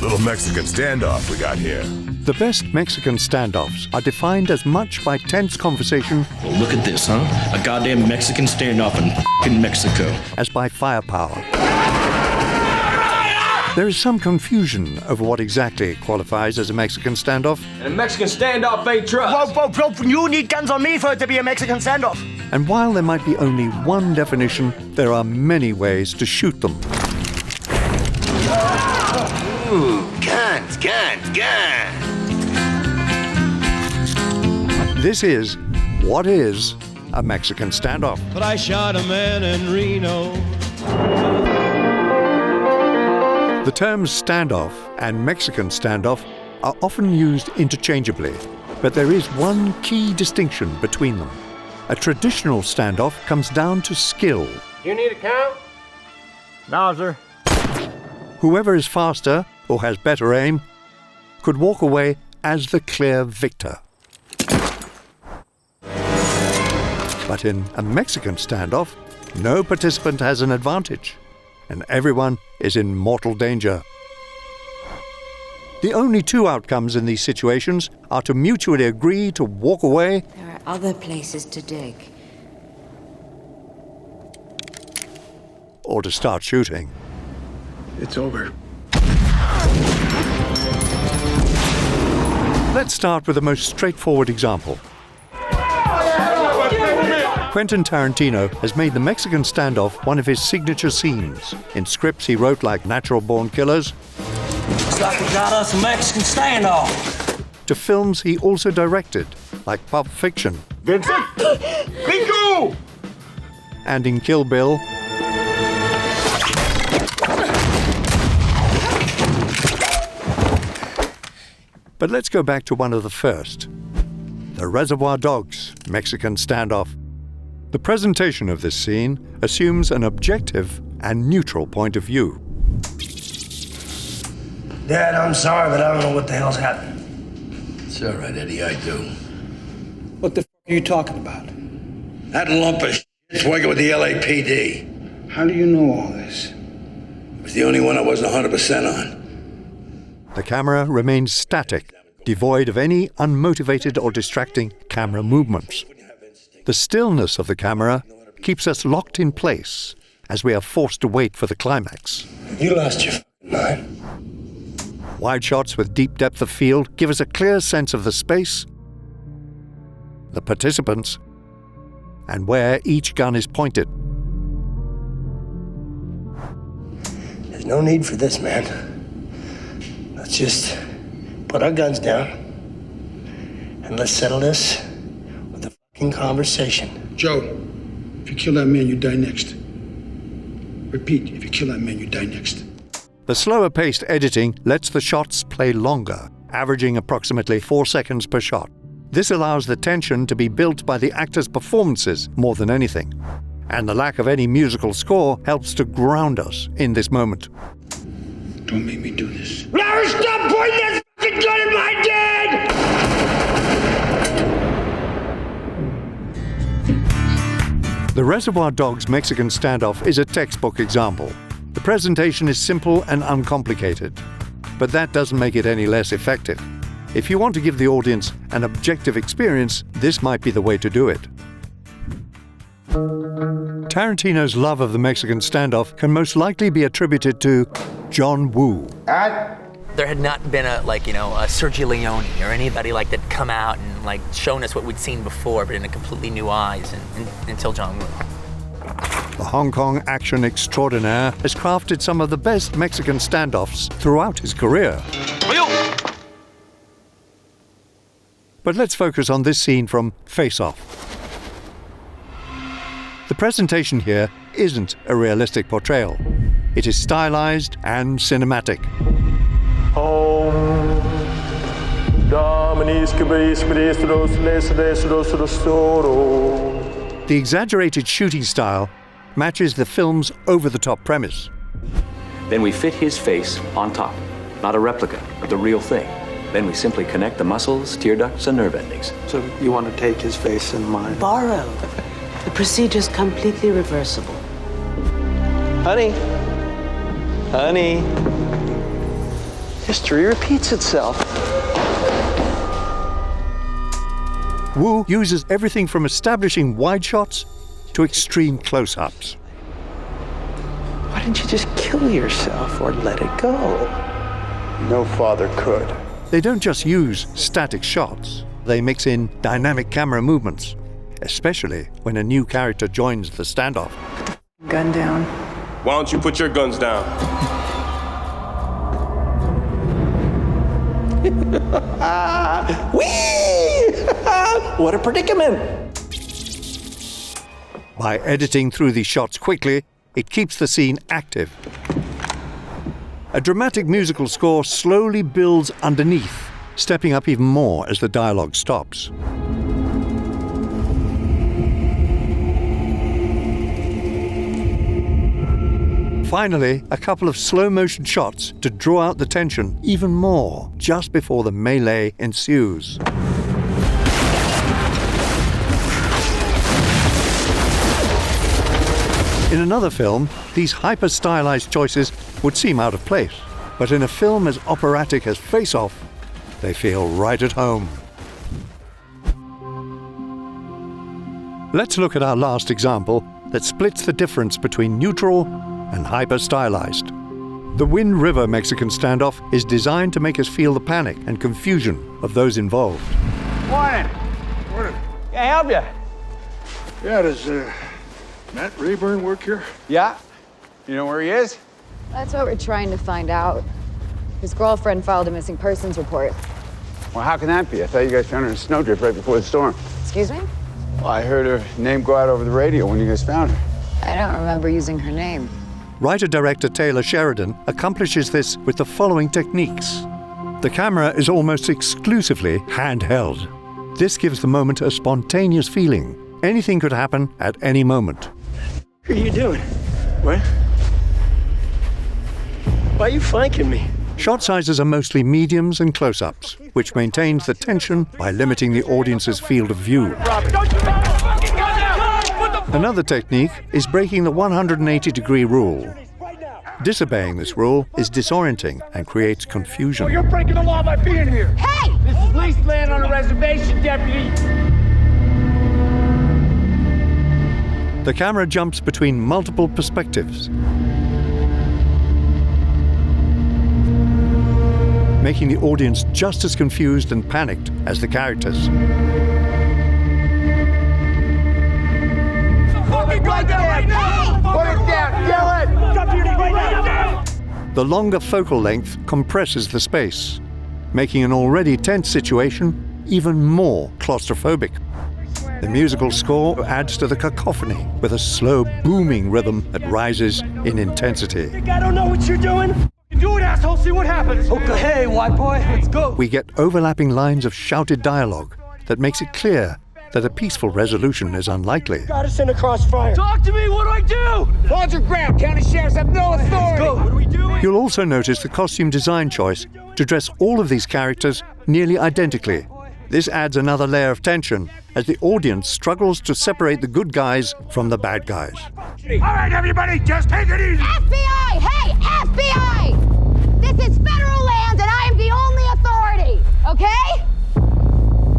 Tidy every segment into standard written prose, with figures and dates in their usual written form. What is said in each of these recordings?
Little Mexican standoff we got here. The best Mexican standoffs are defined as much by tense conversation Well, look at this, huh? A goddamn Mexican standoff in f***ing Mexico. as by firepower. There is some confusion over what exactly qualifies as a Mexican standoff, And a Mexican standoff ain't trust. Whoa, you need guns on me for it to be a Mexican standoff. and while there might be only one definition, there are many ways to shoot them. Ooh, guns. This is what is a Mexican standoff. But I shot a man in Reno. The terms standoff and Mexican standoff are often used interchangeably, but there is one key distinction between them. A traditional standoff comes down to skill. You need a count? Mauser. Whoever is faster or has better aim could walk away as the clear victor. But in a Mexican standoff, no participant has an advantage, and everyone is in mortal danger. The only two outcomes in these situations are to mutually agree to walk away There are other places to dig. or to start shooting. It's over. Let's start with the most straightforward example. Quentin Tarantino has made the Mexican standoff one of his signature scenes. In scripts he wrote like Natural Born Killers, Looks like we got us a Mexican standoff. to films he also directed, like Pulp Fiction, Vincent! Bingo! and in Kill Bill, but let's go back to one of the first, the Reservoir Dogs Mexican standoff. The presentation of this scene assumes an objective and neutral point of view. Dad, I'm sorry, but I don't know what the hell's happened. It's all right, Eddie, I do. What the f*** are you talking about? That lump of shit's working with the LAPD. How do you know all this? It was the only one I wasn't 100% on. The camera remains static, devoid of any unmotivated or distracting camera movements. The stillness of the camera keeps us locked in place as we are forced to wait for the climax. You lost your f***ing mind. Wide shots with deep depth of field give us a clear sense of the space, the participants, and where each gun is pointed. There's no need for this, man. Let's just put our guns down and let's settle this with a fucking conversation. Joe, if you kill that man, you die next. Repeat, if you kill that man, you die next. The slower-paced editing lets the shots play longer, averaging approximately 4 seconds per shot. This allows the tension to be built by the actors' performances more than anything. And the lack of any musical score helps to ground us in this moment. Don't make me do this. Larry, stop pointing that fucking gun at my dad! The Reservoir Dogs Mexican standoff is a textbook example. The presentation is simple and uncomplicated, but that doesn't make it any less effective. If you want to give the audience an objective experience, this might be the way to do it. Tarantino's love of the Mexican standoff can most likely be attributed to John Woo. There had not been a Sergio Leone or anybody like that come out and like shown us what we'd seen before, but in a completely new eyes until John Woo. The Hong Kong action extraordinaire has crafted some of the best Mexican standoffs throughout his career. But let's focus on this scene from Face Off. The presentation here isn't a realistic portrayal. It is stylized and cinematic. The exaggerated shooting style matches the film's over-the-top premise. Then we fit his face on top, not a replica of the real thing. Then we simply connect the muscles, tear ducts, and nerve endings. So you want to take his face and mine? Borrow. The procedure's completely reversible. Honey. Honey. History repeats itself. Woo uses everything from establishing wide shots to extreme close-ups. Why didn't you just kill yourself or let it go? No father could. They don't just use static shots, they mix in dynamic camera movements, especially when a new character joins the standoff. Gun down. Why don't you put your guns down? Whee! What a predicament! By editing through these shots quickly, it keeps the scene active. A dramatic musical score slowly builds underneath, stepping up even more as the dialogue stops. Finally, a couple of slow-motion shots to draw out the tension even more just before the melee ensues. In another film, these hyper-stylized choices would seem out of place, but in a film as operatic as Face Off, they feel right at home. Let's look at our last example that splits the difference between neutral and hyper-stylized. The Wind River Mexican standoff is designed to make us feel the panic and confusion of those involved. Morning. Morning. Can I help you? Yeah, does Matt Rayburn work here? Yeah. You know where he is? That's what we're trying to find out. His girlfriend filed a missing persons report. Well, how can that be? I thought you guys found her in a snowdrift right before the storm. Excuse me? Well, I heard her name go out over the radio when you guys found her. I don't remember using her name. Writer-director Taylor Sheridan accomplishes this with the following techniques. The camera is almost exclusively handheld. This gives the moment a spontaneous feeling. Anything could happen at any moment. What are you doing? What? Why are you flanking me? Shot sizes are mostly mediums and close-ups, which maintains the tension by limiting the audience's field of view. Another technique is breaking the 180-degree rule. Disobeying this rule is disorienting and creates confusion. You're breaking the law by being here. Hey! This is leased land on a reservation, deputy. The camera jumps between multiple perspectives, making the audience just as confused and panicked as the characters. Fucking gun down right now! Put it down! Yell it! Drop your knee right now! The longer focal length compresses the space, making an already tense situation even more claustrophobic. The musical score adds to the cacophony with a slow, booming rhythm that rises in intensity. I don't know what you're doing. Do it, asshole. See what happens. Okay, white boy. Let's go. We get overlapping lines of shouted dialogue that makes it clear that a peaceful resolution is unlikely. Got us in a crossfire. Talk to me. What do I do? Hold your ground. County sheriffs have no authority. Let's go. What are we doing? You'll also notice the costume design choice to dress all of these characters nearly identically. This adds another layer of tension as the audience struggles to separate the good guys from the bad guys. All right, everybody, just take it easy. FBI! Hey, FBI! This is federal land and I am the only authority, okay?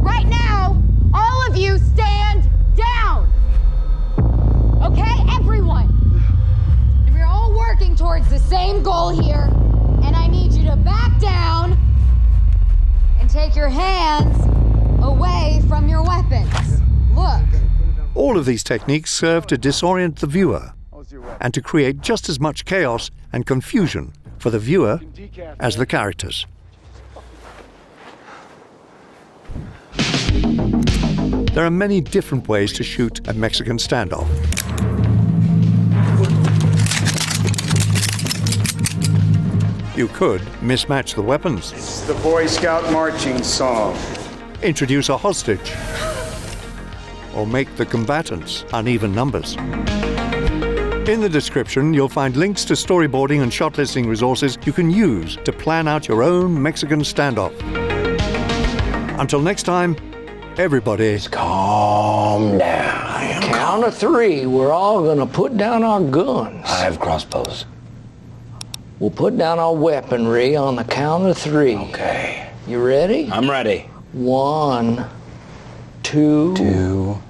Right now, all of you stand down. Okay, everyone? We're all working towards the same goal here, and I need you to back down and take your hands away from your weapons. Look. All of these techniques serve to disorient the viewer and to create just as much chaos and confusion for the viewer as the characters. There are many different ways to shoot a Mexican standoff. You could mismatch the weapons. It's the Boy Scout marching song. Introduce a hostage. Or make the combatants uneven numbers. In the description, you'll find links to storyboarding and shot listing resources you can use to plan out your own Mexican standoff. Until next time, everybody, Calm down. Count of 3, we're all gonna put down our guns. I have crossbows. We'll put down our weaponry on the count of 3. Okay. You ready? I'm ready. 1, 2,